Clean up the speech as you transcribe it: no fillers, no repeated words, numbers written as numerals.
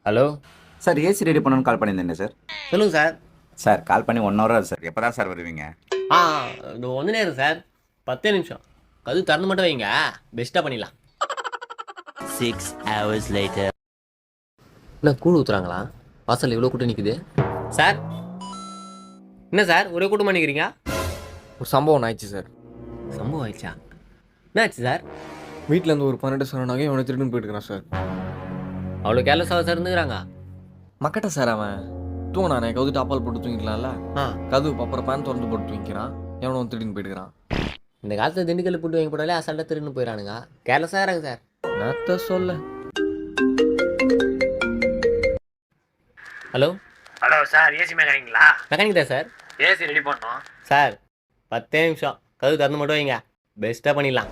Hello sir AC ready பண்ணணும்னு கால் பண்ணியிருந்தேன் sir. சொல்லுங்கள் சார். சார் கால் பண்ணி 1 ஹவர் ஆகுது சார். எப்போ தான் சார் வருவீங்க? ஆ இது ஒன்று நேரம் சார், 10 நிமிஷம். கதவு திறந்து மட்டும் வைங்க, பெஸ்ட்டாக பண்ணிடலாம். 6 hours later. என்ன கூழ் ஊற்றுறாங்களா? வாசலில் இவ்வளோ கூட்டம் நிற்குது சார். என்ன சார் ஒரே கூட்டம் பண்ணிக்கிறீங்க? ஒரு சம்பவம் ஆயிடுச்சு சார். சம்பவம் ஆயிடுச்சா? என்ன ஆச்சு சார்? வீட்டில் இருந்து ஒரு 12 சொன்னாங்க, இவனை திருடுன்னு போயிட்டுக்கிறான் சார். அவ்வளோ கேர்லெஸ்ஸாக சார் இருந்துக்கிறாங்க. மக்கட்ட சார் அவன் தூங்கினானே, கவுது டாப்பால் போட்டு தூங்கிக்கலாம்ல. ஆ கதவு அப்புறம் பேன் திறந்து போட்டு தூங்கிக்கிறான். எவனோ திருடின்னு போயிட்டுக்கிறான். இந்த காலத்தில் திண்டுக்கல் போட்டு வாங்கி போட்டாலே அசால்ட்டாக திருன்னு போயிடறானுங்க. கேர்லெஸ்ஸாக இருங்க சார். நேத்த சொல்ல. ஹலோ ஹலோ சார், ஏசி மெக்கானிங்களா? மெக்கானிக் தான் சார். ஏசி ரெடி பண்ணோம் சார் 10 நிமிஷம், கதவு திறந்து மட்டும் வைங்க, பெஸ்ட்டாக பண்ணிடலாம்.